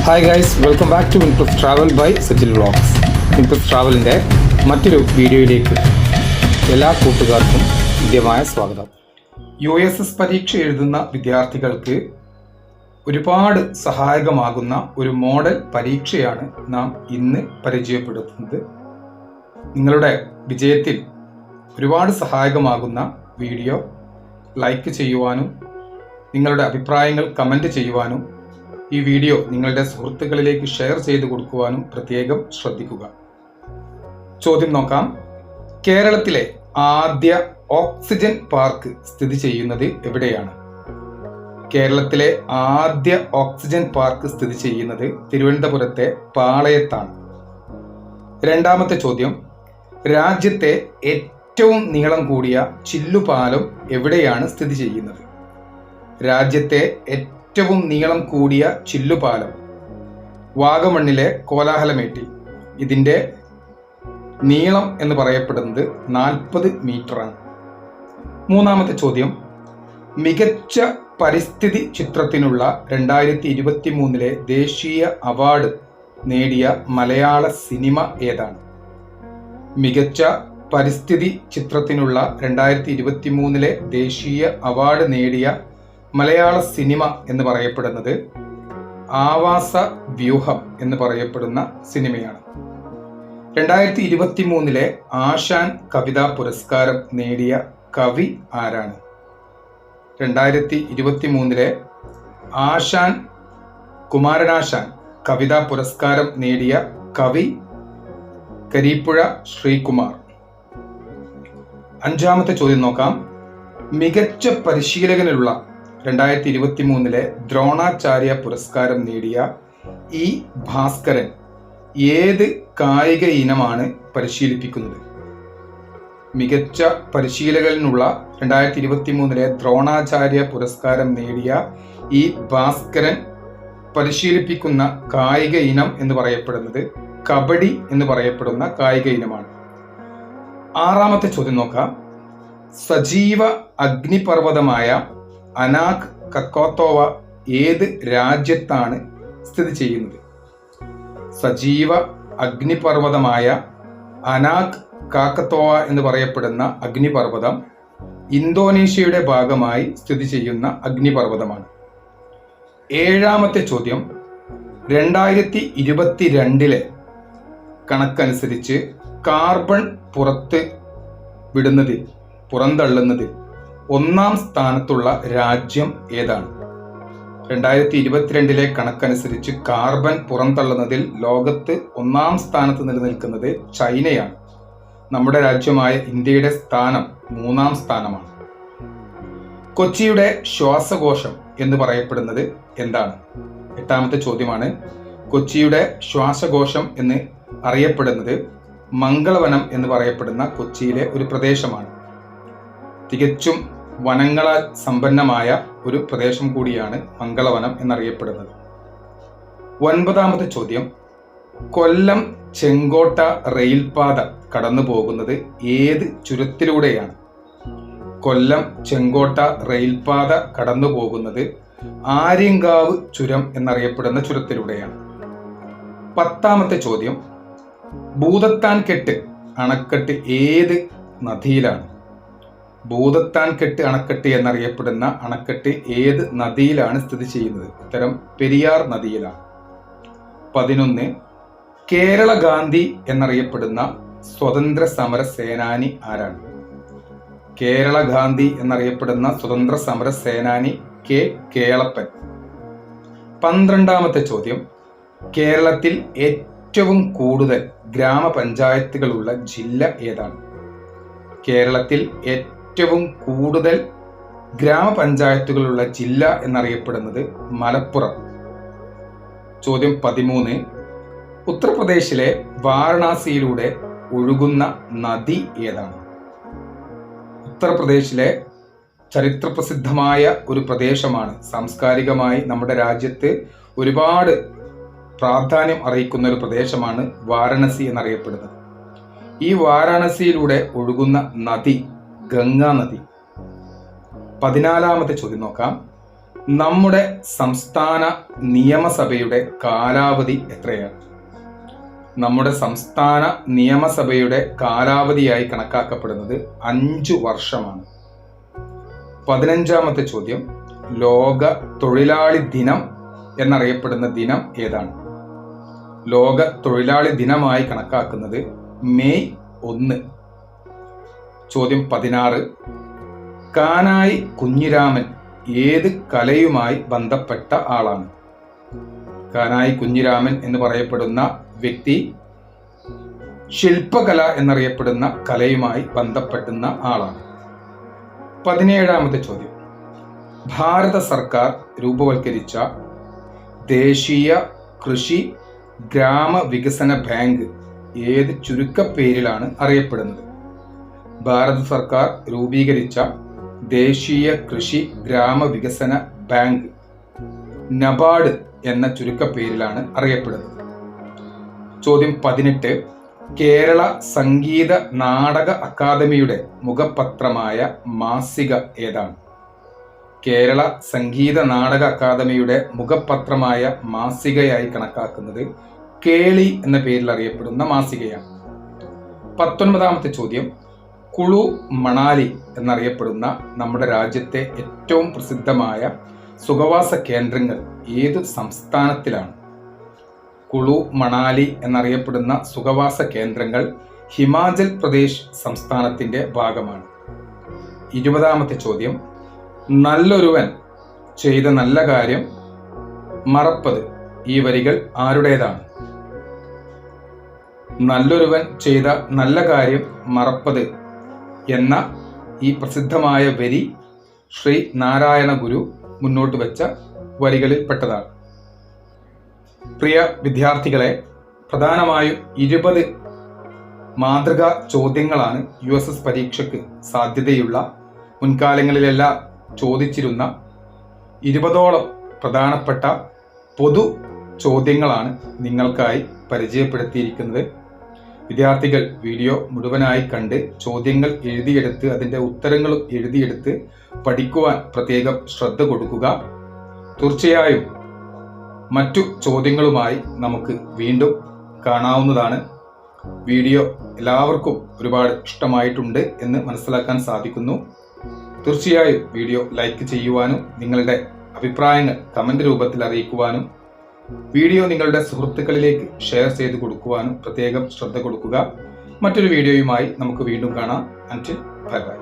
Hi guys, welcome back to win plus travel by Sajil vlogs. Win plus ട്രാവലിൻ്റെ മറ്റൊരു വീഡിയോയിലേക്ക് എല്ലാ കൂട്ടുകാർക്കും ഹൃദ്യമായ സ്വാഗതം. USS പരീക്ഷ എഴുതുന്ന വിദ്യാർത്ഥികൾക്ക് ഒരുപാട് സഹായകമാകുന്ന ഒരു മോഡൽ പരീക്ഷയാണ് നാം ഇന്ന് പരിചയപ്പെടുത്തുന്നത്. നിങ്ങളുടെ വിജയത്തിൽ ഒരുപാട് സഹായകമാകുന്ന വീഡിയോ ലൈക്ക് ചെയ്യുവാനും നിങ്ങളുടെ അഭിപ്രായങ്ങൾ കമൻറ്റ് ചെയ്യുവാനും ഈ വീഡിയോ നിങ്ങളുടെ സുഹൃത്തുക്കളിലേക്ക് ഷെയർ ചെയ്ത് കൊടുക്കുവാനും പ്രത്യേകം ശ്രദ്ധിക്കുക. ചോദ്യം നോക്കാം. കേരളത്തിലെ ആദ്യ ഓക്സിജൻ പാർക്ക് സ്ഥിതി ചെയ്യുന്നത് എവിടെയാണ്? കേരളത്തിലെ ആദ്യ ഓക്സിജൻ പാർക്ക് സ്ഥിതി ചെയ്യുന്നത് തിരുവനന്തപുരത്തെ പാളയത്താണ്. രണ്ടാമത്തെ ചോദ്യം. രാജ്യത്തെ ഏറ്റവും നീളം കൂടിയ ചില്ലുപാലം എവിടെയാണ് സ്ഥിതി ചെയ്യുന്നത്? രാജ്യത്തെ ഏറ്റവും നീളം കൂടിയ ചില്ലുപാലം വാഗമണ്ണിലെ കോലാഹലമേട്ടിൽ. ഇതിൻ്റെ നീളം എന്ന് പറയപ്പെടുന്നത് 40 മീറ്ററാണ്. മൂന്നാമത്തെ ചോദ്യം. മികച്ച പരിസ്ഥിതി ചിത്രത്തിനുള്ള 2023 ദേശീയ അവാർഡ് നേടിയ മലയാള സിനിമ ഏതാണ്? മികച്ച പരിസ്ഥിതി ചിത്രത്തിനുള്ള 2023 ദേശീയ അവാർഡ് നേടിയ മലയാള സിനിമ എന്ന് പറയപ്പെടുന്നത് ആവാസ വ്യൂഹം എന്ന് പറയപ്പെടുന്ന സിനിമയാണ്. 2023 ആശാൻ കവിതാ പുരസ്കാരം നേടിയ കവി ആരാണ്? 2023 ആശാൻ കുമാരനാശാൻ കവിതാ പുരസ്കാരം നേടിയ കവി കരീപ്പുഴ ശ്രീകുമാർ. അഞ്ചാമത്തെ ചോദ്യം നോക്കാം. മികച്ച പരിശീലകനുള്ള 2023 ദ്രോണാചാര്യ പുരസ്കാരം നേടിയ ഇ ഭാസ്കരൻ ഏത് കായിക ഇനമാണ് പരിശീലിപ്പിക്കുന്നത്? മികച്ച പരിശീലകനുള്ള 2023 ദ്രോണാചാര്യ പുരസ്കാരം നേടിയ ഇ ഭാസ്കരൻ പരിശീലിപ്പിക്കുന്ന കായിക ഇനം എന്ന് പറയപ്പെടുന്നത് കബഡി എന്ന് പറയപ്പെടുന്ന കായിക ഇനമാണ്. ആറാമത്തെ ചോദ്യം നോക്കാം. സജീവ അഗ്നിപർവ്വതമായ അനാക് കക്കോത്തോവ ഏത് രാജ്യത്താണ് സ്ഥിതി ചെയ്യുന്നത്? സജീവ അഗ്നിപർവ്വതമായ അനാക് കാക്കത്തോവ എന്ന് പറയപ്പെടുന്ന അഗ്നിപർവ്വതം ഇന്തോനേഷ്യയുടെ ഭാഗമായി സ്ഥിതി ചെയ്യുന്ന അഗ്നിപർവ്വതമാണ്. ഏഴാമത്തെ ചോദ്യം. 2022 കണക്കനുസരിച്ച് കാർബൺ പുറന്തള്ളുന്നതിൽ ഒന്നാം സ്ഥാനത്തുള്ള രാജ്യം ഏതാണ്? 2022 കണക്കനുസരിച്ച് കാർബൺ പുറന്തള്ളുന്നതിൽ ലോകത്ത് ഒന്നാം സ്ഥാനത്ത് നിലനിൽക്കുന്നത് ചൈനയാണ്. നമ്മുടെ രാജ്യമായ ഇന്ത്യയുടെ സ്ഥാനം 3-ാം സ്ഥാനമാണ്. കൊച്ചിയുടെ ശ്വാസകോശം എന്ന് പറയപ്പെടുന്നത് എന്താണ്? എട്ടാമത്തെ ചോദ്യമാണ്. കൊച്ചിയുടെ ശ്വാസകോശം എന്ന് അറിയപ്പെടുന്നത് മംഗളവനം എന്ന് പറയപ്പെടുന്ന കൊച്ചിയിലെ ഒരു പ്രദേശമാണ്. തികച്ചും വനങ്ങളാൽ സമ്പന്നമായ ഒരു പ്രദേശം കൂടിയാണ് മംഗളവനം എന്നറിയപ്പെടുന്നത്. ഒൻപതാമത്തെ ചോദ്യം. കൊല്ലം ചെങ്കോട്ട റെയിൽപാത കടന്നു പോകുന്നത് ഏത് ചുരത്തിലൂടെയാണ്? കൊല്ലം ചെങ്കോട്ട റെയിൽപാത കടന്നു പോകുന്നത് ആര്യങ്കാവ് ചുരം എന്നറിയപ്പെടുന്ന ചുരത്തിലൂടെയാണ്. പത്താമത്തെ ചോദ്യം. ഭൂതത്താൻകെട്ട് അണക്കെട്ട് ഏത് നദിയിലാണ്? ഭൂതത്താൻകെട്ട് അണക്കെട്ട് എന്നറിയപ്പെടുന്ന അണക്കെട്ട് ഏത് നദിയിലാണ് സ്ഥിതി ചെയ്യുന്നത്? ഉത്തരം പെരിയാർ നദിയിലാണ്. 11. കേരള ഗാന്ധി എന്നറിയപ്പെടുന്ന സ്വതന്ത്ര സമര സേനാനി ആരാണ്? കേരള ഗാന്ധി എന്നറിയപ്പെടുന്ന സ്വതന്ത്ര സമര സേനാനി കെ കേളപ്പൻ. 12ാമത്തെ ചോദ്യം. കേരളത്തിൽ ഏറ്റവും കൂടുതൽ ഗ്രാമപഞ്ചായത്തുകളുള്ള ജില്ല ഏതാണ്? കേരളത്തിൽ ഏറ്റവും കൂടുതൽ ഗ്രാമപഞ്ചായത്തുകളുള്ള ജില്ല എന്നറിയപ്പെടുന്നത് മലപ്പുറം. ചോദ്യം 13. ഉത്തർപ്രദേശിലെ വാരണാസിയിലൂടെ ഒഴുകുന്ന നദി ഏതാണ്? ഉത്തർപ്രദേശിലെ ചരിത്രപ്രസിദ്ധമായ ഒരു പ്രദേശമാണ്. സാംസ്കാരികമായി നമ്മുടെ രാജ്യത്ത് ഒരുപാട് പ്രാധാന്യം അറിയിക്കുന്ന ഒരു പ്രദേശമാണ് വാരണാസി എന്നറിയപ്പെടുന്നത്. ഈ വാരാണസിയിലൂടെ ഒഴുകുന്ന നദി ഗംഗാ നദി. 14ാമത്തെ ചോദ്യം നോക്കാം. നമ്മുടെ സംസ്ഥാന നിയമസഭയുടെ കാലാവധി എത്രയാണ്? നമ്മുടെ സംസ്ഥാന നിയമസഭയുടെ കാലാവധിയായി കണക്കാക്കപ്പെടുന്നത് 5 വർഷമാണ്. 15ാമത്തെ ചോദ്യം, ലോക തൊഴിലാളി ദിനം എന്നറിയപ്പെടുന്ന ദിനം ഏതാണ്? ലോക തൊഴിലാളി ദിനമായി കണക്കാക്കുന്നത് മെയ് 1. ചോദ്യം 16, കാനായി കുഞ്ഞിരാമൻ ഏത് കലയുമായി ബന്ധപ്പെട്ട ആളാണ്? കാനായി കുഞ്ഞിരാമൻ എന്ന് പറയപ്പെടുന്ന വ്യക്തി ശില്പകല എന്നറിയപ്പെടുന്ന കലയുമായി ബന്ധപ്പെടുന്ന ആളാണ്. 17ാമത്തെ ചോദ്യം, ഭാരത സർക്കാർ രൂപവൽക്കരിച്ച ദേശീയ കൃഷി ഗ്രാമവികസന ബാങ്ക് ഏത് ചുരുക്കപ്പേരിലാണ് അറിയപ്പെടുന്നത്? ഭാരത സർക്കാർ രൂപീകരിച്ച ദേശീയ കൃഷി ഗ്രാമവികസന ബാങ്ക് നബാർഡ് എന്ന ചുരുക്കപ്പേരിലാണ് അറിയപ്പെടുന്നത്. ചോദ്യം 18, കേരള സംഗീത നാടക അക്കാദമിയുടെ മുഖപത്രമായ മാസിക ഏതാണ്? കേരള സംഗീത നാടക അക്കാദമിയുടെ മുഖപത്രമായ മാസികയായി കണക്കാക്കുന്നത് കേളി എന്ന പേരിൽ അറിയപ്പെടുന്ന മാസികയാണ്. 19ാമത്തെ ചോദ്യം, കുളു മണാലി എന്നറിയപ്പെടുന്ന നമ്മുടെ രാജ്യത്തെ ഏറ്റവും പ്രസിദ്ധമായ സുഖവാസ കേന്ദ്രങ്ങൾ ഏതു സംസ്ഥാനത്തിലാണ്? കുളു മണാലി എന്നറിയപ്പെടുന്ന സുഖവാസ കേന്ദ്രങ്ങൾ ഹിമാചൽ പ്രദേശ് സംസ്ഥാനത്തിന്റെ ഭാഗമാണ്. 20ാമത്തെ ചോദ്യം, നല്ലൊരുവൻ ചെയ്ത നല്ല കാര്യം മറപ്പത് ഈ വരികൾ ആരുടേതാണ്? നല്ലൊരുവൻ ചെയ്ത നല്ല കാര്യം മറപ്പത് എന്ന ഈ പ്രസിദ്ധമായ വരി ശ്രീ നാരായണ ഗുരു മുന്നോട്ട് വെച്ച വരികളിൽ പെട്ടതാണ്. പ്രിയ വിദ്യാർത്ഥികളെ, പ്രധാനമായും 20 മാതൃകാ ചോദ്യങ്ങളാണ് USS പരീക്ഷയ്ക്ക് സാധ്യതയുള്ള മുൻകാലങ്ങളിലെല്ലാം ചോദിച്ചിരുന്ന 20ഓളം പ്രധാനപ്പെട്ട പൊതു ചോദ്യങ്ങളാണ് നിങ്ങൾക്കായി പരിചയപ്പെടുത്തിയിരിക്കുന്നത്. വിദ്യാർത്ഥികൾ വീഡിയോ മുഴുവനായി കണ്ട് ചോദ്യങ്ങൾ എഴുതിയെടുത്ത് അതിൻ്റെ ഉത്തരങ്ങളും എഴുതിയെടുത്ത് പഠിക്കുവാൻ പ്രത്യേകം ശ്രദ്ധ കൊടുക്കുക. തീർച്ചയായും മറ്റു ചോദ്യങ്ങളുമായി നമുക്ക് വീണ്ടും കാണാവുന്നതാണ്. വീഡിയോ എല്ലാവർക്കും ഒരുപാട് ഇഷ്ടമായിട്ടുണ്ട് എന്ന് മനസ്സിലാക്കാൻ സാധിക്കുന്നു. തീർച്ചയായും വീഡിയോ ലൈക്ക് ചെയ്യുവാനും നിങ്ങളുടെ അഭിപ്രായങ്ങൾ കമന്റ് രൂപത്തിൽ അറിയിക്കുവാനും വീഡിയോ നിങ്ങളുടെ സുഹൃത്തുക്കളിലേക്ക് ഷെയർ ചെയ്ത് കൊടുക്കുവാനും പ്രത്യേകം ശ്രദ്ധ കൊടുക്കുക. മറ്റൊരു വീഡിയോയുമായി നമുക്ക് വീണ്ടും കാണാം. അൻറ്റിൽ ബൈ ബൈ.